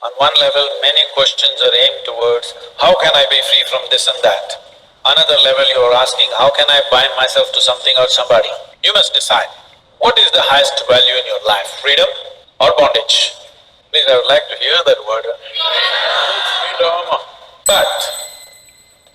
On one level, many questions are aimed towards, how can I be free from this and that? Another level, you are asking, how can I bind myself to something or somebody? You must decide, what is the highest value in your life, freedom or bondage? Please, I would like to hear that word. Freedom. But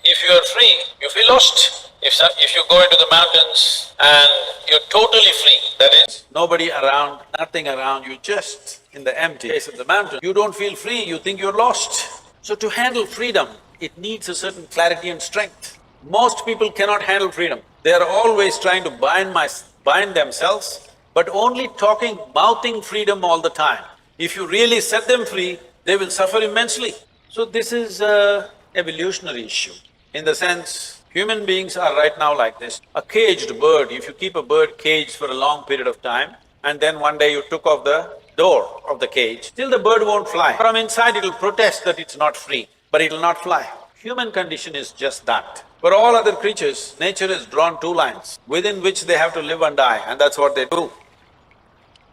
if you are free, you feel lost. If you go into the mountains and you're totally free, that is, nobody around, nothing around, you just in the empty space of the mountain, you don't feel free, you think you're lost. So to handle freedom, it needs a certain clarity and strength. Most people cannot handle freedom. They are always trying to bind themselves, but only talking, mouthing freedom all the time. If you really set them free, they will suffer immensely. So this is an evolutionary issue. In the sense, human beings are right now like this. A caged bird, if you keep a bird caged for a long period of time, and then one day you took off the door of the cage, still the bird won't fly. From inside it'll protest that it's not free, but it'll not fly. Human condition is just that. For all other creatures, nature has drawn two lines within which they have to live and die, and that's what they do.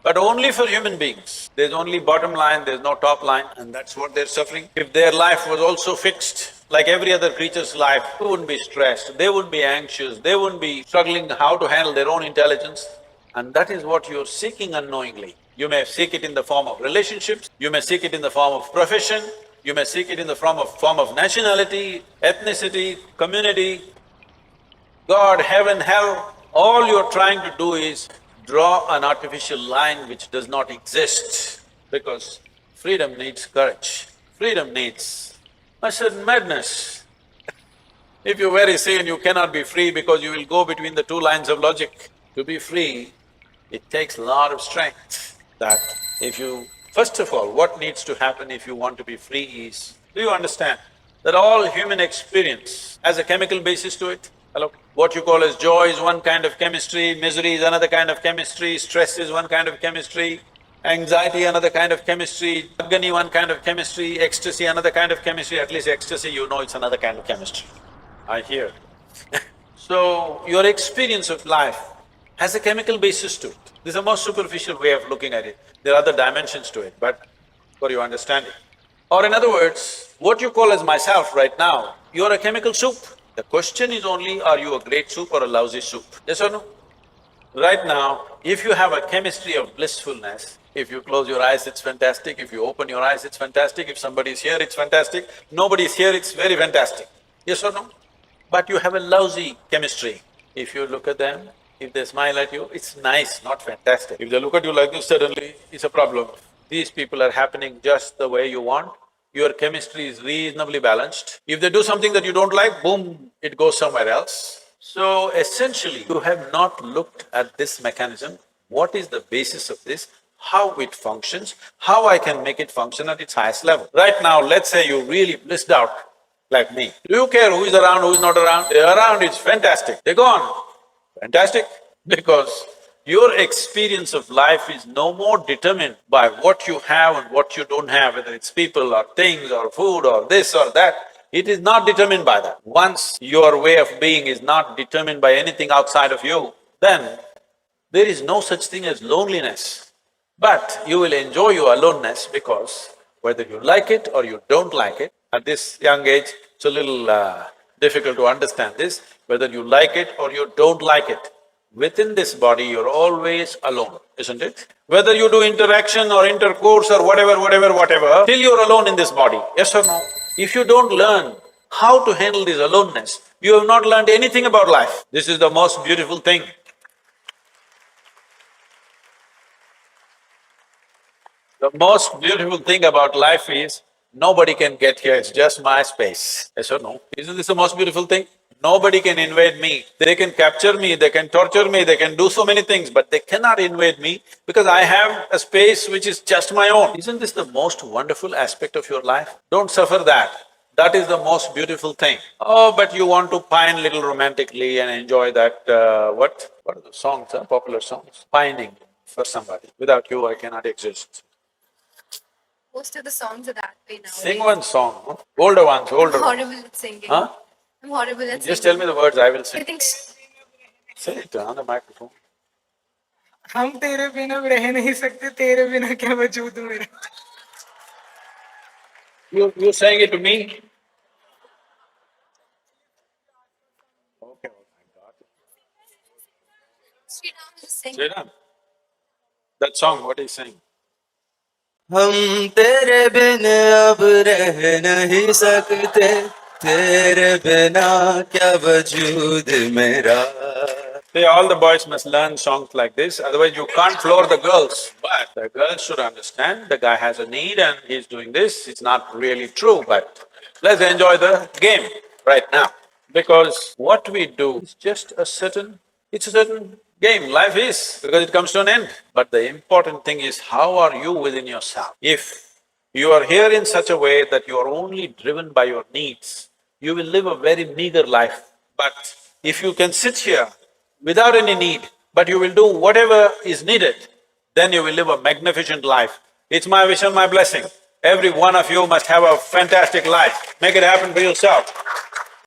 But only for human beings, there's only bottom line, there's no top line, and that's what they're suffering. If their life was also fixed, like every other creature's life, they wouldn't be stressed, they wouldn't be anxious, they wouldn't be struggling how to handle their own intelligence. And that is what you're seeking unknowingly. You may seek it in the form of relationships, you may seek it in the form of profession, you may seek it in the form of nationality, ethnicity, community, God, heaven, hell. All you're trying to do is draw an artificial line which does not exist, because freedom needs courage, freedom needs a certain madness. If you're very sane, you cannot be free because you will go between the two lines of logic. To be free, it takes a lot of strength. That if you… First of all, what needs to happen if you want to be free is, do you understand that all human experience has a chemical basis to it? Hello? What you call as joy is one kind of chemistry, misery is another kind of chemistry, stress is one kind of chemistry, anxiety another kind of chemistry, agony one kind of chemistry, ecstasy another kind of chemistry. At least ecstasy, you know it's another kind of chemistry, I hear. So, your experience of life has a chemical basis to it. This is a most superficial way of looking at it. There are other dimensions to it, but for your understanding. Or in other words, what you call as myself right now, you're a chemical soup. The question is only, are you a great soup or a lousy soup? Yes or no? Right now, if you have a chemistry of blissfulness, if you close your eyes, it's fantastic, if you open your eyes, it's fantastic, if somebody is here, it's fantastic, nobody is here, it's very fantastic. Yes or no? But you have a lousy chemistry. If you look at them, if they smile at you, it's nice, not fantastic. If they look at you like this, suddenly it's a problem. These people are happening just the way you want, your chemistry is reasonably balanced. If they do something that you don't like, boom, it goes somewhere else. So essentially, you have not looked at this mechanism, what is the basis of this, how it functions, how I can make it function at its highest level. Right now, let's say you really blissed out like me. Do you care who is around, who is not around? They're around, it's fantastic. They're gone, fantastic, because your experience of life is no more determined by what you have and what you don't have, whether it's people or things or food or this or that. It is not determined by that. Once your way of being is not determined by anything outside of you, then there is no such thing as loneliness. But you will enjoy your aloneness because whether you like it or you don't like it, at this young age, it's a little difficult to understand this, whether you like it or you don't like it, within this body you're always alone, isn't it? Whether you do interaction or intercourse or whatever, still you're alone in this body, yes or no? If you don't learn how to handle this aloneness, you have not learned anything about life. This is the most beautiful thing. The most beautiful thing about life is, nobody can get here, it's just my space, yes or no? Isn't this the most beautiful thing? Nobody can invade me. They can capture me, they can torture me, they can do so many things, but they cannot invade me because I have a space which is just my own. Isn't this the most wonderful aspect of your life? Don't suffer that. That is the most beautiful thing. Oh, but you want to pine little romantically and enjoy that, what are the songs, popular songs? Pining for somebody. Without you, I cannot exist. Most of the songs are that way now. Sing one song, huh? Older ones, older I'm ones. horrible at singing. Huh? I'm horrible at singing. Just tell me the words, I will I sing. think Say it on the microphone. हम तेरे बिना रह नहीं सकते, तेरे बिना क्या वजूद मेरा। You're saying it to me? Okay, I got it. Sriram is saying. Sriram, that song, what is saying? हम तेरे बिन अब रह नहीं सकते, तेरे बिना क्या वजूद मेरा। See, all the boys must learn songs like this, otherwise you can't floor the girls. But the girls should understand the guy has a need and he's doing this, it's not really true, but let's enjoy the game right now. Because what we do is just it's a certain game, life is, because it comes to an end. But the important thing is, how are you within yourself? If you are here in such a way that you are only driven by your needs, you will live a very meager life. But if you can sit here without any need, but you will do whatever is needed, then you will live a magnificent life. It's my wish and my blessing. Every one of you must have a fantastic life. Make it happen for yourself.